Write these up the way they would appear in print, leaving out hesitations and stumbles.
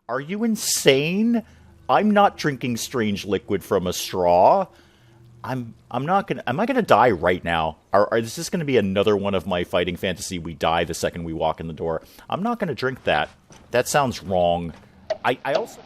Are you insane? I'm not drinking strange liquid from a straw. I'm not gonna... Am I gonna die right now? Is this gonna be another one of my fighting fantasy we die the second we walk in the door? I'm not gonna drink that. That sounds wrong. I also...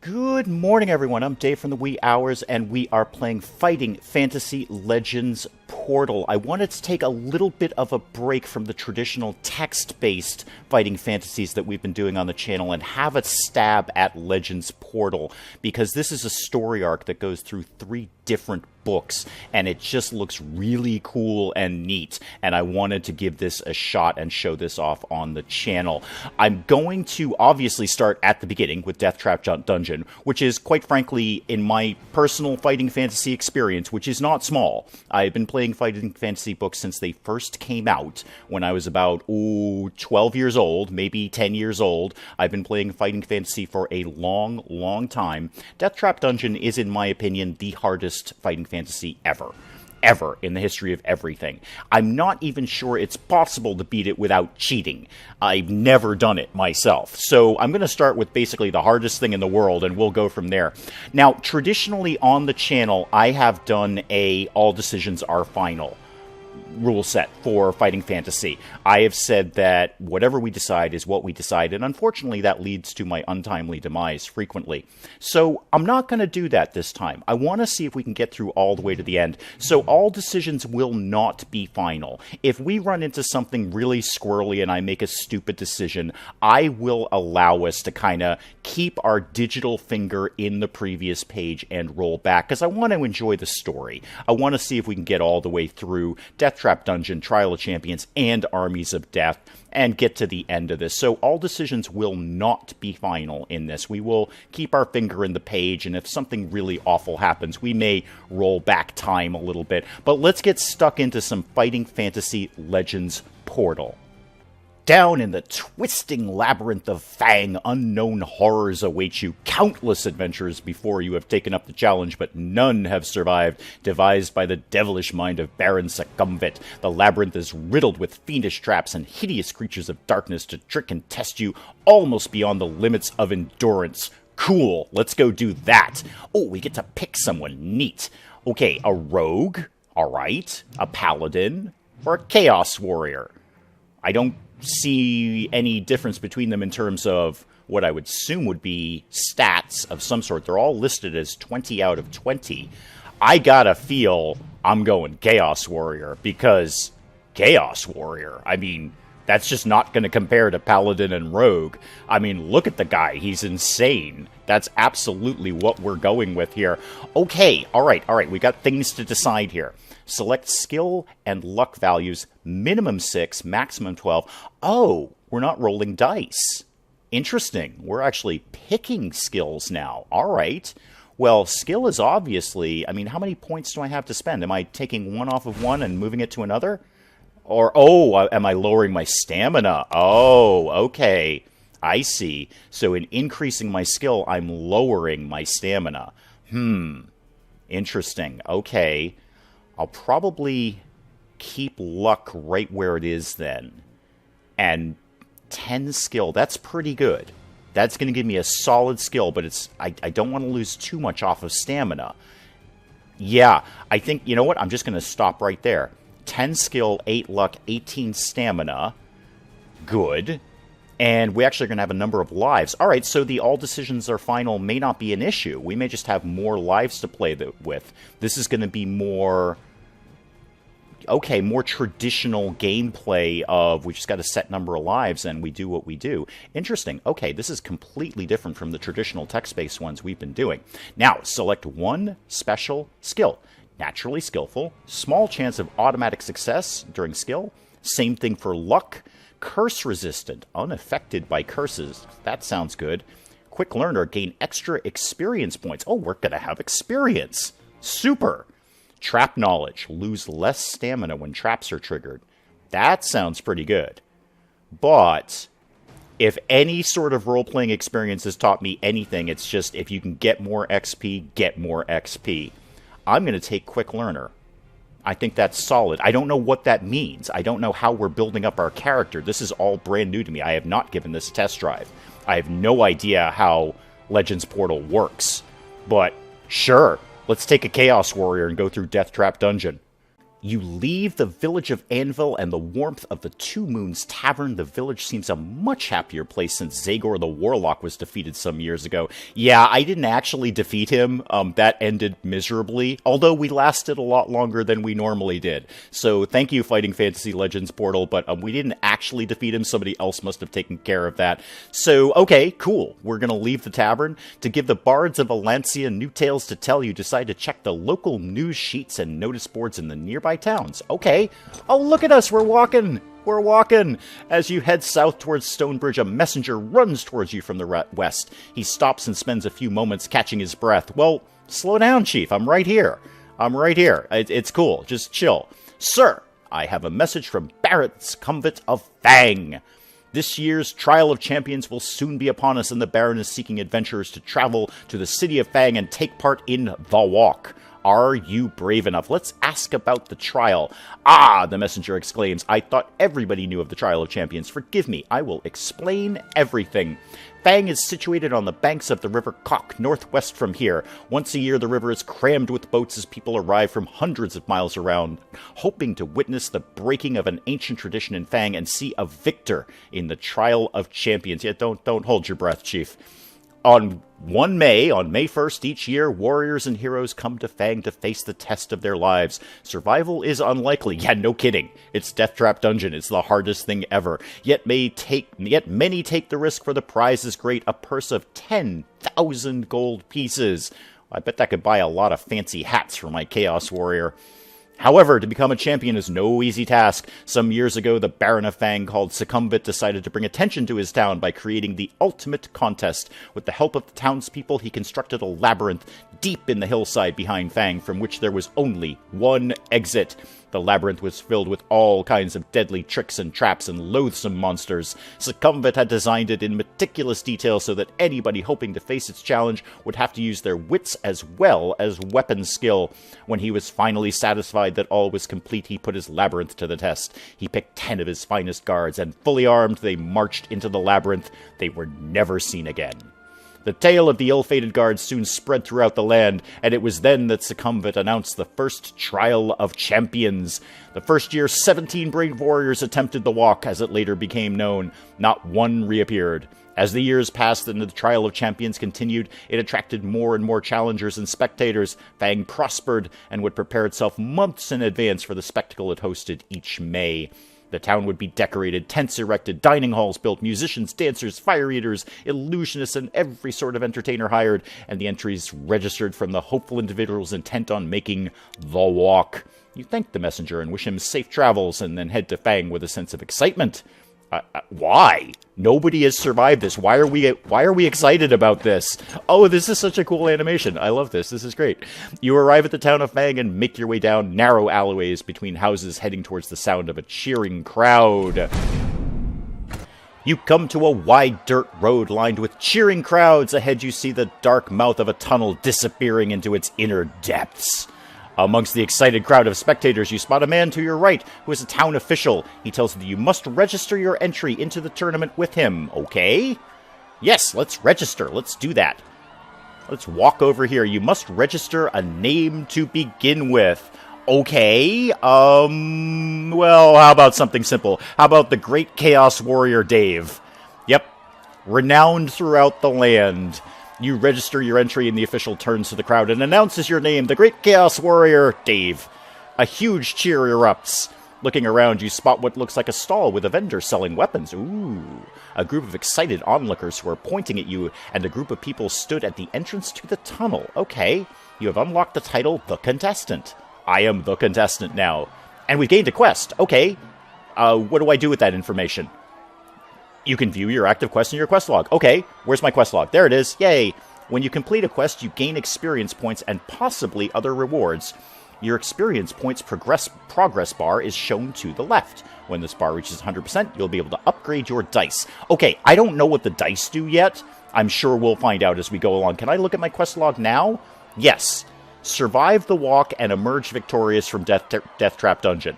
Good morning, everyone. I'm Dave from the Wee Hours, and we are playing Fighting Fantasy Legends Portal. I wanted to take a little bit of a break from the traditional text-based fighting fantasies that we've been doing on the channel and have a stab at Legends Portal, because this is a story arc that goes through 3 different books, and it just looks really cool and neat, and I wanted to give this a shot and show this off on the channel. I'm going to obviously start at the beginning with Deathtrap Dungeon, which is, quite frankly, in my personal fighting fantasy experience, which is not small. I've been playing fighting fantasy books since they first came out, when I was about, 12 years old, maybe 10 years old. I've been playing fighting fantasy for a long, long time. Deathtrap Dungeon is, in my opinion, the hardest fighting fantasy ever in the history of everything. I'm not even sure it's possible to beat it without cheating. I've never done it myself. So I'm going to start with basically the hardest thing in the world, and we'll go from there. Now, traditionally on the channel, I have done a all decisions are final rule set for fighting fantasy. I have said that whatever we decide is what we decide, and unfortunately that leads to my untimely demise frequently. So I'm not going to do that this time. I want to see if we can get through all the way to the end. So all decisions will not be final. If we run into something really squirrely and I make a stupid decision, I will allow us to kind of keep our digital finger in the previous page and roll back, because I want to enjoy the story. I want to see if we can get all the way through Deathtrap Dungeon, Trial of Champions, and Armies of Death, and get to the end of this. So all decisions will not be final in this. We will keep our finger in the page, and if something really awful happens, we may roll back time a little bit. But let's get stuck into some Fighting Fantasy Legends Portal. Down in the twisting labyrinth of Fang, unknown horrors await you. Countless adventures before you have taken up the challenge, but none have survived. Devised by the devilish mind of Baron Sukumvit, the labyrinth is riddled with fiendish traps and hideous creatures of darkness to trick and test you almost beyond the limits of endurance. Cool, let's go do that. Oh, we get to pick someone. Neat. Okay, a rogue, alright, a paladin, or a chaos warrior. I don't see any difference between them in terms of what I would assume would be stats of some sort. They're all listed as 20 out of 20. I gotta feel I'm going Chaos Warrior, because Chaos Warrior, I mean, that's just not going to compare to Paladin and Rogue. I mean, look at the guy. He's insane. That's absolutely what we're going with here. Okay, all right. We got things to decide here. Select skill and luck values, minimum 6, maximum 12. Oh, we're not rolling dice. Interesting. We're actually picking skills now. All right. Well, skill is obviously, I mean, how many points do I have to spend? Am I taking one off of one and moving it to another? Or, am I lowering my stamina? Oh, okay. I see. So in increasing my skill, I'm lowering my stamina. Interesting. Okay. I'll probably keep luck right where it is then. And 10 skill, that's pretty good. That's going to give me a solid skill, but I don't want to lose too much off of stamina. Yeah, I think, you know what? I'm just going to stop right there. 10 skill, 8 luck, 18 stamina. Good. And we actually are going to have a number of lives. All right, so the all decisions are final may not be an issue. We may just have more lives to play with. This is going to be more... okay, more traditional gameplay of we just got a set number of lives and we do what we do. Interesting. Okay, this is completely different from the traditional text-based ones we've been doing. Now, select one special skill. Naturally skillful, small chance of automatic success during skill. Same thing for luck. Curse resistant, unaffected by curses. That sounds good. Quick learner, gain extra experience points. Oh, we're going to have experience. Super. Trap knowledge, lose less stamina when traps are triggered. That sounds pretty good. But if any sort of role-playing experience has taught me anything, it's just if you can get more XP, get more XP. I'm going to take Quick Learner. I think that's solid. I don't know what that means. I don't know how we're building up our character. This is all brand new to me. I have not given this a test drive. I have no idea how Legends Portal works. But sure, let's take a Chaos Warrior and go through Deathtrap Dungeon. You leave the village of Anvil and the warmth of the Two Moons Tavern. The village seems a much happier place since Zagor the Warlock was defeated some years ago. Yeah, I didn't actually defeat him. That ended miserably, although we lasted a lot longer than we normally did. So thank you, Fighting Fantasy Legends Portal, but we didn't actually defeat him. Somebody else must have taken care of that. So, okay, cool. We're going to leave the tavern. To give the bards of Alancia new tales to tell, you decide to check the local news sheets and notice boards in the nearby towns. Okay. Oh, look at us. We're walking. We're walking. As you head south towards Stonebridge, a messenger runs towards you from the west. He stops and spends a few moments catching his breath. Well, slow down, Chief. I'm right here. I'm right here. It's cool. Just chill. Sir, I have a message from Barrett Sukumvit of Fang. This year's Trial of Champions will soon be upon us, and the Baron is seeking adventurers to travel to the city of Fang and take part in the walk. Are you brave enough? Let's ask about the trial. Ah, the messenger exclaims. I thought everybody knew of the Trial of Champions. Forgive me, I will explain everything. Fang is situated on the banks of the River Kok, northwest from here. Once a year, the river is crammed with boats as people arrive from hundreds of miles around, hoping to witness the breaking of an ancient tradition in Fang and see a victor in the Trial of Champions. Yeah, don't hold your breath, Chief. On May 1st each year, warriors and heroes come to Fang to face the test of their lives. Survival is unlikely. Yeah, no kidding. It's Deathtrap Dungeon. It's the hardest thing ever. Yet many take the risk, for the prize is great, a purse of 10,000 gold pieces. I bet that could buy a lot of fancy hats for my Chaos Warrior. However, to become a champion is no easy task. Some years ago, the Baron of Fang, called Sukumvit, decided to bring attention to his town by creating the ultimate contest. With the help of the townspeople, he constructed a labyrinth deep in the hillside behind Fang, from which there was only one exit. The labyrinth was filled with all kinds of deadly tricks and traps and loathsome monsters. Sukumvit had designed it in meticulous detail so that anybody hoping to face its challenge would have to use their wits as well as weapon skill. When he was finally satisfied that all was complete, he put his labyrinth to the test. He picked 10 of his finest guards, and fully armed, they marched into the labyrinth. They were never seen again. The tale of the ill-fated guards soon spread throughout the land, and it was then that Sukumvit announced the first Trial of Champions. The first year, 17 brave warriors attempted the walk, as it later became known. Not one reappeared. As the years passed and the Trial of Champions continued, it attracted more and more challengers and spectators. Fang prospered and would prepare itself months in advance for the spectacle it hosted each May. The town would be decorated, tents erected, dining halls built, musicians, dancers, fire eaters, illusionists, and every sort of entertainer hired, and the entries registered from the hopeful individuals intent on making the walk. You thank the messenger and wish him safe travels, and then head to Fang with a sense of excitement. Why? Nobody has survived this. Why are we excited about this? Oh, this is such a cool animation. I love this. This is great. You arrive at the town of Fang and make your way down narrow alleyways between houses, heading towards the sound of a cheering crowd. You come to a wide dirt road lined with cheering crowds. Ahead you see the dark mouth of a tunnel disappearing into its inner depths. Amongst the excited crowd of spectators, you spot a man to your right who is a town official. He tells you that you must register your entry into the tournament with him. Okay? Yes, let's register. Let's do that. Let's walk over here. You must register a name to begin with. Okay. Well, how about something simple? How about the Great Chaos Warrior Dave? Yep. Renowned throughout the land. You register your entry, and the official turns to the crowd and announces your name, the Great Chaos Warrior, Dave. A huge cheer erupts. Looking around, you spot what looks like a stall with a vendor selling weapons. Ooh. A group of excited onlookers who are pointing at you, and a group of people stood at the entrance to the tunnel. Okay. You have unlocked the title, The Contestant. I am the contestant now. And we've gained a quest. Okay. What do I do with that information? You can view your active quest in your quest log. Okay, where's my quest log? There it is. Yay. When you complete a quest, you gain experience points and possibly other rewards. Your experience points progress bar is shown to the left. When this bar reaches 100%, you'll be able to upgrade your dice. Okay, I don't know what the dice do yet. I'm sure we'll find out as we go along. Can I look at my quest log now? Yes. survive the walk and emerge victorious from Deathtrap Dungeon.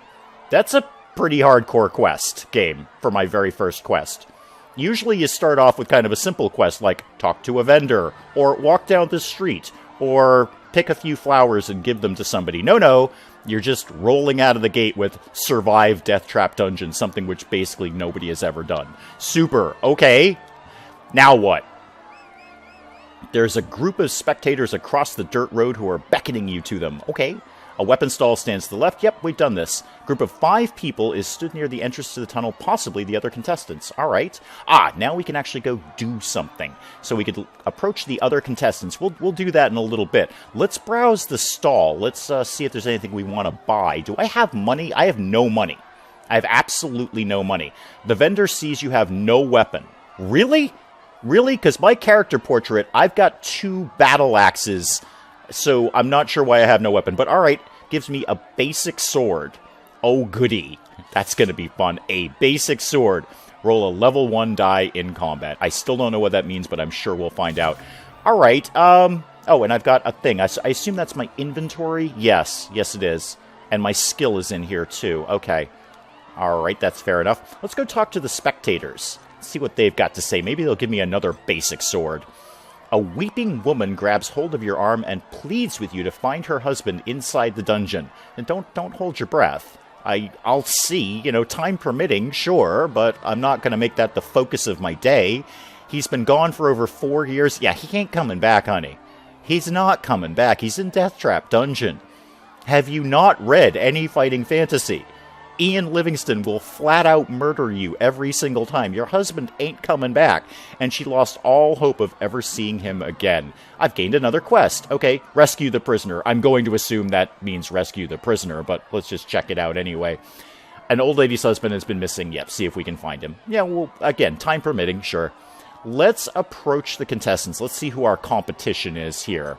That's a pretty hardcore quest game for my very first quest. Usually you start off with kind of a simple quest like talk to a vendor, or walk down the street, or pick a few flowers and give them to somebody. No, you're just rolling out of the gate with survive Deathtrap Dungeon, something which basically nobody has ever done. Super. Okay. Now what? There's a group of spectators across the dirt road who are beckoning you to them. Okay. A weapon stall stands to the left. Yep, we've done this. Group of 5 people is stood near the entrance to the tunnel, possibly the other contestants. All right. Now we can actually go do something. So we could approach the other contestants. We'll do that in a little bit. Let's browse the stall. Let's see if there's anything we want to buy. Do I have money? I have no money. I have absolutely no money. The vendor sees you have no weapon. Really? Really? Because my character portrait, I've got 2 battle axes. So I'm not sure why I have no weapon. But alright, gives me a basic sword. Oh goody. That's going to be fun. A basic sword. Roll a level 1 die in combat. I still don't know what that means, but I'm sure we'll find out. Alright, oh, and I've got a thing. I assume that's my inventory? Yes it is. And my skill is in here too. Okay. Alright, that's fair enough. Let's go talk to the spectators. See what they've got to say. Maybe they'll give me another basic sword. A weeping woman grabs hold of your arm and pleads with you to find her husband inside the dungeon. And don't hold your breath. I'll see, time permitting, sure, but I'm not going to make that the focus of my day. He's been gone for over 4 years. Yeah, he ain't coming back, honey. He's not coming back. He's in Deathtrap Dungeon. Have you not read any fighting fantasy? Ian Livingstone will flat out murder you every single time. Your husband ain't coming back. And she lost all hope of ever seeing him again. I've gained another quest. Okay, rescue the prisoner. I'm going to assume that means rescue the prisoner, but let's just check it out anyway. An old lady's husband has been missing. Yep, see if we can find him. Yeah, well, again, time permitting, sure. Let's approach the contestants. Let's see who our competition is here.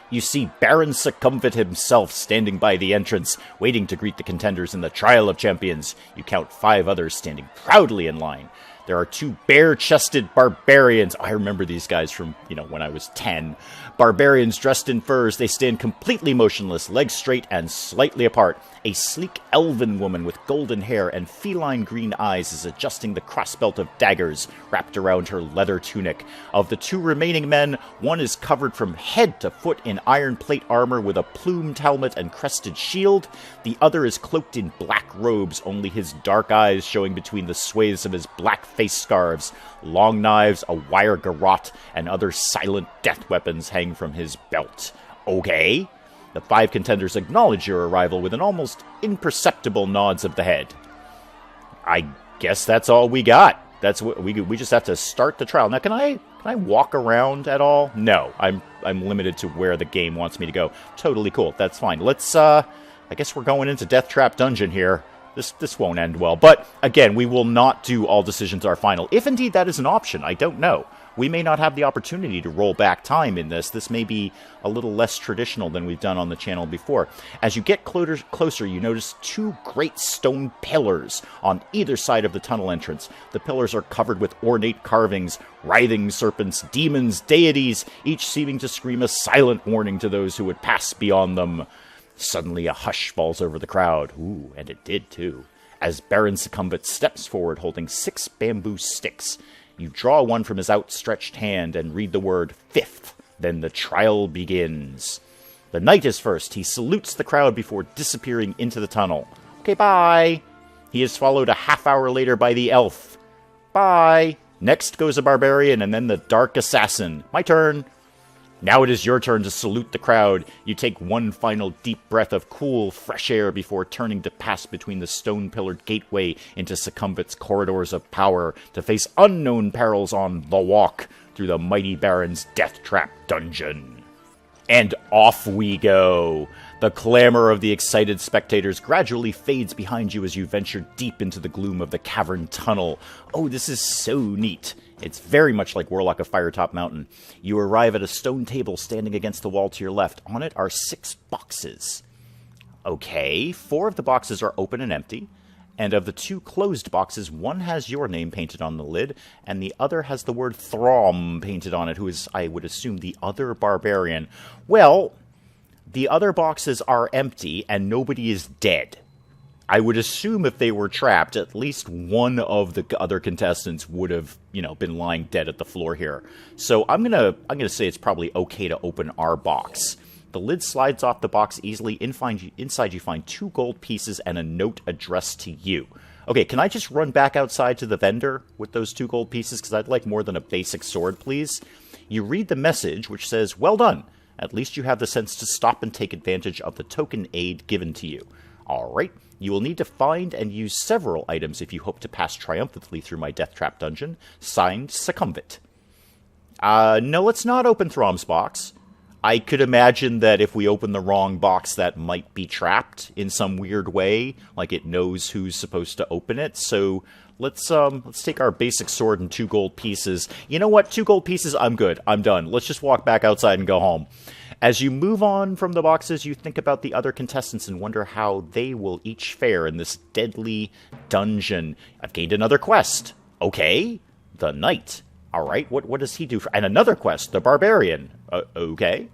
You see Baron Sukumvit himself standing by the entrance, waiting to greet the contenders in the Trial of Champions. You count 5 others standing proudly in line. There are 2 bare-chested barbarians. I remember these guys from, when I was 10. Barbarians dressed in furs. They stand completely motionless, legs straight and slightly apart. A sleek elven woman with golden hair and feline green eyes is adjusting the crossbelt of daggers wrapped around her leather tunic. Of the 2 remaining men, one is covered from head to foot in iron plate armor with a plumed helmet and crested shield. The other is cloaked in black robes, only his dark eyes showing between the swathes of his black face scarves. Long knives, a wire garrote, and other silent death weapons hang from his belt. Okay. The 5 contenders acknowledge your arrival with an almost imperceptible nods of the head. I guess that's all we got. That's what we just have to start the trial. Now, can I walk around at all? No, I'm limited to where the game wants me to go. Totally cool. That's fine. Let's I guess we're going into Deathtrap Dungeon here. This won't end well. But again, we will not do all decisions are final. If indeed that is an option, I don't know. We may not have the opportunity to roll back time in this. This may be a little less traditional than we've done on the channel before. As you get closer, you notice 2 great stone pillars on either side of the tunnel entrance. The pillars are covered with ornate carvings, writhing serpents, demons, deities, each seeming to scream a silent warning to those who would pass beyond them. Suddenly a hush falls over the crowd. Ooh, and it did too. As Baron Sukumvit steps forward holding 6 bamboo sticks. You draw one from his outstretched hand and read the word 5th. Then the trial begins. The knight is first. He salutes the crowd before disappearing into the tunnel. Okay, bye. He is followed a half hour later by the elf. Bye. Next goes a barbarian and then the dark assassin. My turn. Now it is your turn to salute the crowd. You take one final deep breath of cool, fresh air before turning to pass between the stone-pillared gateway into Sukumvit's corridors of power to face unknown perils on the walk through the mighty Baron's Deathtrap Dungeon. And off we go. The clamor of the excited spectators gradually fades behind you as you venture deep into the gloom of the cavern tunnel. Oh, this is so neat. It's very much like Warlock of Firetop Mountain. You arrive at a stone table standing against the wall to your left. On it are 6 boxes. Okay, 4 of the boxes are open and empty. And of the 2 closed boxes, one has your name painted on the lid, and the other has the word Throm painted on it, who is, I would assume, the other barbarian. Well, the other boxes are empty, and nobody is dead. I would assume if they were trapped, at least one of the other contestants would have, been lying dead at the floor here. So I'm gonna say it's probably okay to open our box. The lid slides off the box easily. Inside you find 2 gold pieces and a note addressed to you. Okay, can I just run back outside to the vendor with those 2 gold pieces? Because I'd like more than a basic sword, please. You read the message, which says, "Well done. At least you have the sense to stop and take advantage of the token aid given to you. Alright, you will need to find and use several items if you hope to pass triumphantly through my Deathtrap Dungeon. Signed, Sukumvit." No, let's not open Throm's box. I could imagine that if we open the wrong box, that might be trapped in some weird way, like it knows who's supposed to open it. So let's take our basic sword and 2 gold pieces. You know what? 2 gold pieces, I'm good. I'm done. Let's just walk back outside and go home. As you move on from the boxes, you think about the other contestants and wonder how they will each fare in this deadly dungeon. I've gained another quest. Okay. The knight. Alright, what does he do? And another quest, the barbarian. Okay.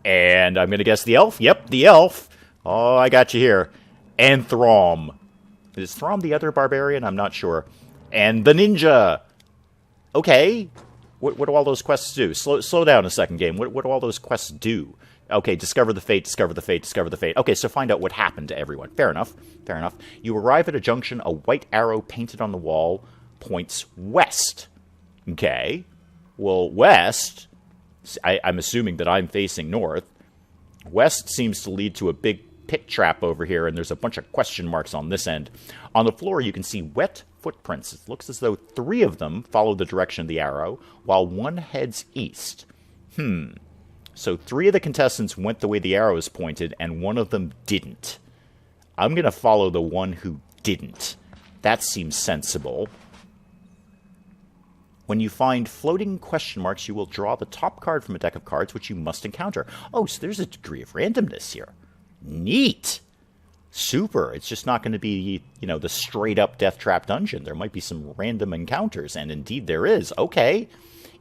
And I'm going to guess the elf? Yep, the elf. Oh, I got you here. And Throm. Is Throm the other barbarian? I'm not sure. And the ninja. Okay. What do all those quests do? Slow down a second, game. What do all those quests do? Okay, discover the fate, discover the fate, discover the fate. Okay, so find out what happened to everyone. Fair enough. Fair enough. You arrive at a junction. A white arrow painted on the wall points west. Okay. Well, west, I'm assuming that I'm facing north. West seems to lead to a big pit trap over here, and there's a bunch of question marks on this end. On the floor, you can see wet footprints. It looks as though 3 of them follow the direction of the arrow, while 1 heads east. So 3 of the contestants went the way the arrow is pointed, and 1 of them didn't. I'm going to follow the one who didn't. That seems sensible. When you find floating question marks, you will draw the top card from a deck of cards, which you must encounter. Oh, so there's a degree of randomness here. Neat! Super. It's just not going to be, the straight-up Deathtrap Dungeon. There might be some random encounters, and indeed there is. Okay.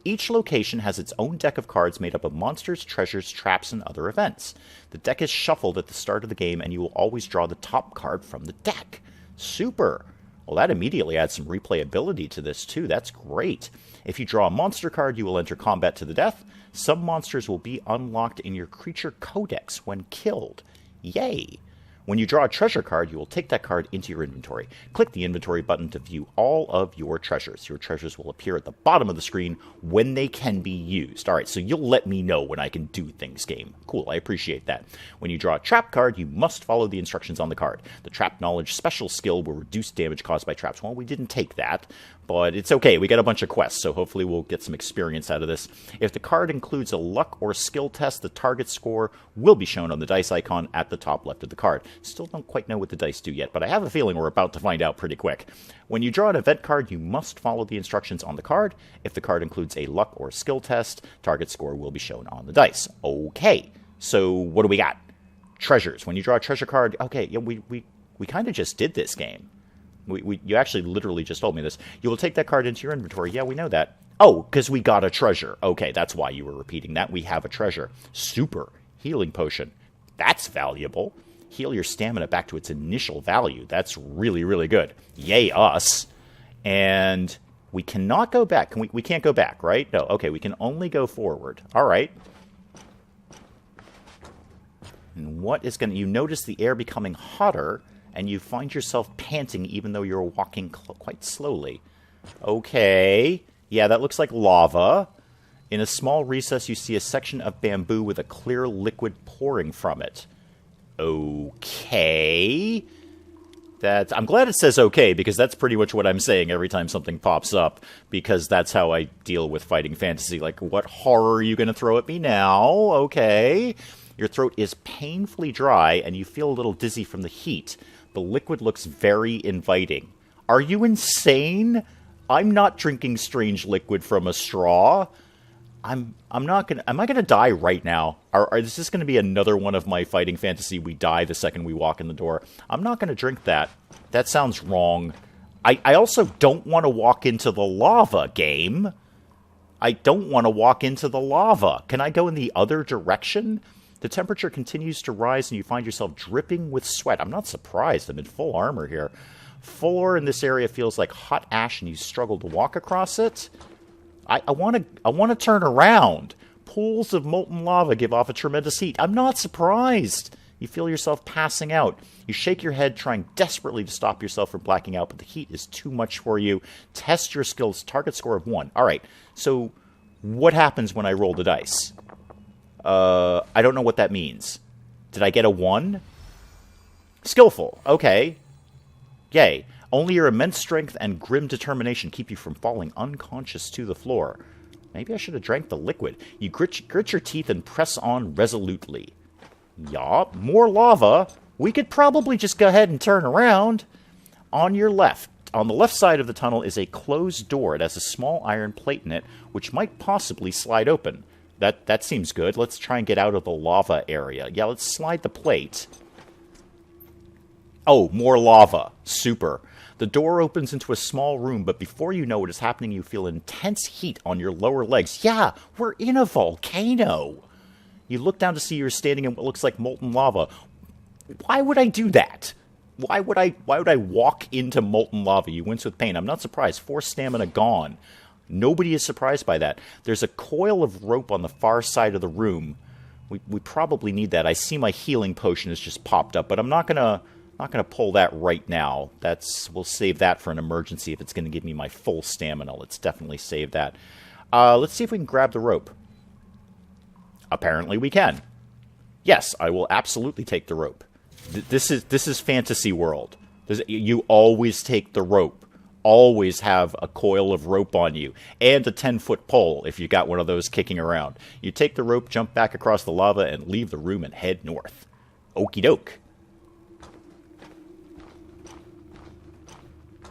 Each location has its own deck of cards made up of monsters, treasures, traps, and other events. The deck is shuffled at the start of the game, and you will always draw the top card from the deck. Super. Well, that immediately adds some replayability to this, too. That's great. If you draw a monster card, you will enter combat to the death. Some monsters will be unlocked in your creature codex when killed. Yay! When you draw a treasure card, you will take that card into your inventory. Click the inventory button to view all of your treasures. Your treasures will appear at the bottom of the screen when they can be used. Alright, so you'll let me know when I can do things, game. Cool, I appreciate that. When you draw a trap card, you must follow the instructions on the card. The Trap Knowledge special skill will reduce damage caused by traps. Well, we didn't take that, but it's okay. We got a bunch of quests, so hopefully we'll get some experience out of this. If the card includes a luck or skill test, the target score will be shown on the dice icon at the top left of the card. Still don't quite know what the dice do yet, but I have a feeling we're about to find out pretty quick. When you draw an event card, you must follow the instructions on the card. If the card includes a luck or skill test, target score will be shown on the dice. Okay, so what do we got? Treasures. When you draw a treasure card, okay, yeah, we kind of just did this game. You actually literally just told me this. You will take that card into your inventory. Yeah, we know that. Oh, because we got a treasure. Okay, that's why you were repeating that. We have a treasure. Super. Healing potion. That's valuable. Heal your stamina back to its initial value. That's really, really good. Yay, us. And we cannot go back. We can't go back, right? No, okay, we can only go forward. All right. And what is going to... You notice the air becoming hotter, and you find yourself panting even though you're walking quite slowly. Okay. Yeah, that looks like lava. In a small recess, you see a section of bamboo with a clear liquid pouring from it. Okay. I'm glad it says okay, because that's pretty much what I'm saying every time something pops up, because that's how I deal with fighting fantasy. Like, what horror are you going to throw at me now? Okay. Your throat is painfully dry, and you feel a little dizzy from the heat. The liquid looks very inviting. Are you insane? I'm not drinking strange liquid from a straw. I'm not gonna. Am I gonna die right now? Is this gonna be another one of my fighting fantasy? We die the second we walk in the door. I'm not gonna drink that. That sounds wrong. I also don't want to walk into the lava, game. I don't want to walk into the lava. Can I go in the other direction? The temperature continues to rise and you find yourself dripping with sweat. I'm not surprised. I'm in full armor here. Floor in this area feels like hot ash and you struggle to walk across it. I want to turn around. Pools of molten lava give off a tremendous heat. I'm not surprised. You feel yourself passing out. You shake your head, trying desperately to stop yourself from blacking out, but the heat is too much for you. Test your skills. Target score of 1. All right, so what happens when I roll the dice? I don't know what that means. Did I get a 1? Skillful. Okay. Yay. Only your immense strength and grim determination keep you from falling unconscious to the floor. Maybe I should have drank the liquid. You grit your teeth and press on resolutely. Yup, more lava. We could probably just go ahead and turn around. On your left, on the left side of the tunnel is a closed door. It has a small iron plate in it, which might possibly slide open. That seems good. Let's try and get out of the lava area. Yeah, let's slide the plate. Oh, more lava. Super. The door opens into a small room, but before you know what is happening, you feel intense heat on your lower legs. Yeah, we're in a volcano. You look down to see you're standing in what looks like molten lava. Why would I do that? Why would I walk into molten lava? You wince with pain. I'm not surprised. 4 stamina gone. Nobody is surprised by that. There's a coil of rope on the far side of the room. We probably need that. I see my healing potion has just popped up, but I'm not gonna pull that right now. We'll save that for an emergency if it's gonna give me my full stamina. Let's definitely save that. Let's see if we can grab the rope. Apparently we can. Yes, I will absolutely take the rope. This is fantasy world. You always take the rope. Always have a coil of rope on you. And a 10-foot pole if you got one of those kicking around. You take the rope, jump back across the lava, and leave the room and head north. Okie doke.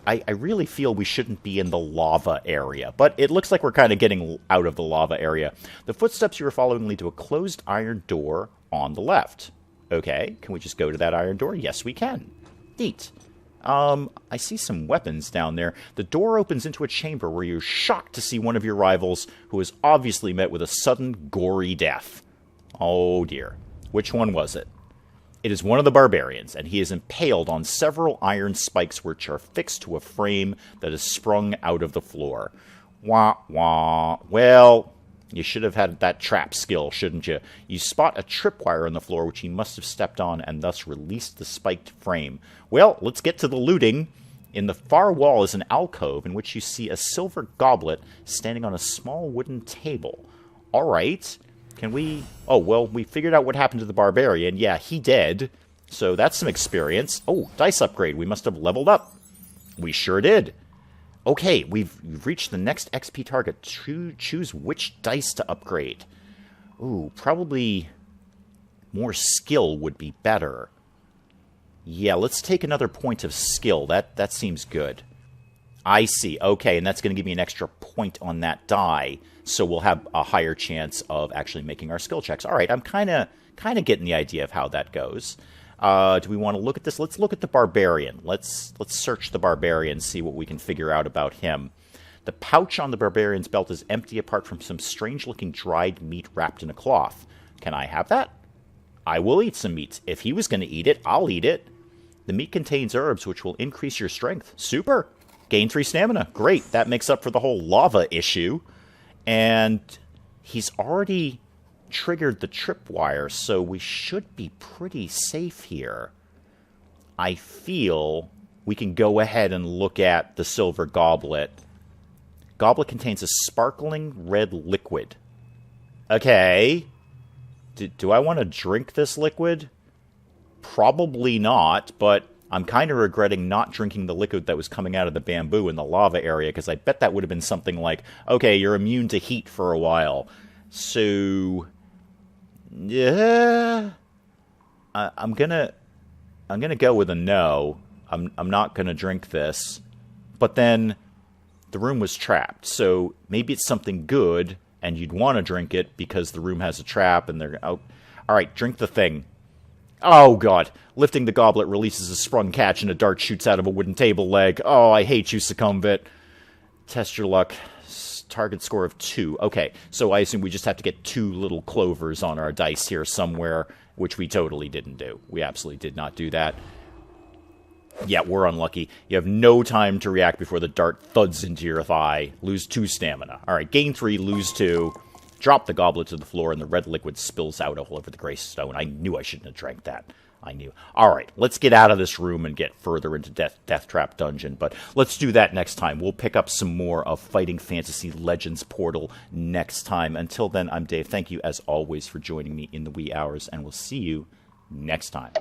I really feel we shouldn't be in the lava area, but it looks like we're kind of getting out of the lava area. The footsteps you are following lead to a closed iron door on the left. Okay, can we just go to that iron door? Yes, we can. Neat. I see some weapons down there. The door opens into a chamber where you're shocked to see one of your rivals who is obviously met with a sudden, gory death. Oh dear. Which one was it? It is one of the barbarians, and he is impaled on several iron spikes which are fixed to a frame that is sprung out of the floor. Wah, wah. Well, you should have had that trap skill, shouldn't you? You spot a tripwire on the floor which he must have stepped on and thus released the spiked frame. Well, let's get to the looting. In the far wall is an alcove in which you see a silver goblet standing on a small wooden table. All right. Can we... Oh, well, we figured out what happened to the barbarian. Yeah, he dead. So that's some experience. Oh, dice upgrade. We must have leveled up. We sure did. Okay, we've reached the next XP target. Choose which dice to upgrade. Ooh, probably more skill would be better. Yeah, let's take another point of skill. That seems good. I see. Okay, and that's going to give me an extra point on that die. So we'll have a higher chance of actually making our skill checks. All right, I'm kind of getting the idea of how that goes. Do we want to look at this? Let's look at the barbarian. Let's search the barbarian, see what we can figure out about him. The pouch on the barbarian's belt is empty apart from some strange-looking dried meat wrapped in a cloth. Can I have that? I will eat some meat. If he was going to eat it, I'll eat it. The meat contains herbs which will increase your strength. Super. Gain 3 stamina. Great. That makes up for the whole lava issue. And he's already triggered the tripwire, so we should be pretty safe here. I feel we can go ahead and look at the silver goblet. Goblet contains a sparkling red liquid. Okay. Do I want to drink this liquid? Probably not, but I'm kind of regretting not drinking the liquid that was coming out of the bamboo in the lava area, because I bet that would have been something like, okay, you're immune to heat for a while. So, yeah, I'm gonna go with a no. I'm not gonna drink this. But then the room was trapped, so maybe it's something good, and you'd want to drink it because the room has a trap, and they're... Oh, all right, drink the thing. Oh, God. Lifting the goblet releases a sprung catch, and a dart shoots out of a wooden table leg. Oh, I hate you, Sukumvit. Test your luck. Target score of 2. Okay, so I assume we just have to get 2 little clovers on our dice here somewhere, which we totally didn't do. We absolutely did not do that. Yeah, we're unlucky. You have no time to react before the dart thuds into your thigh. Lose 2 stamina. All right, gain 3, lose 2. Drop the goblet to the floor, and the red liquid spills out all over the gray stone. I knew I shouldn't have drank that. I knew. All right, let's get out of this room and get further into Deathtrap Dungeon. But let's do that next time. We'll pick up some more of Fighting Fantasy Legends Portal next time. Until then, I'm Dave. Thank you, as always, for joining me in the wee hours, and we'll see you next time.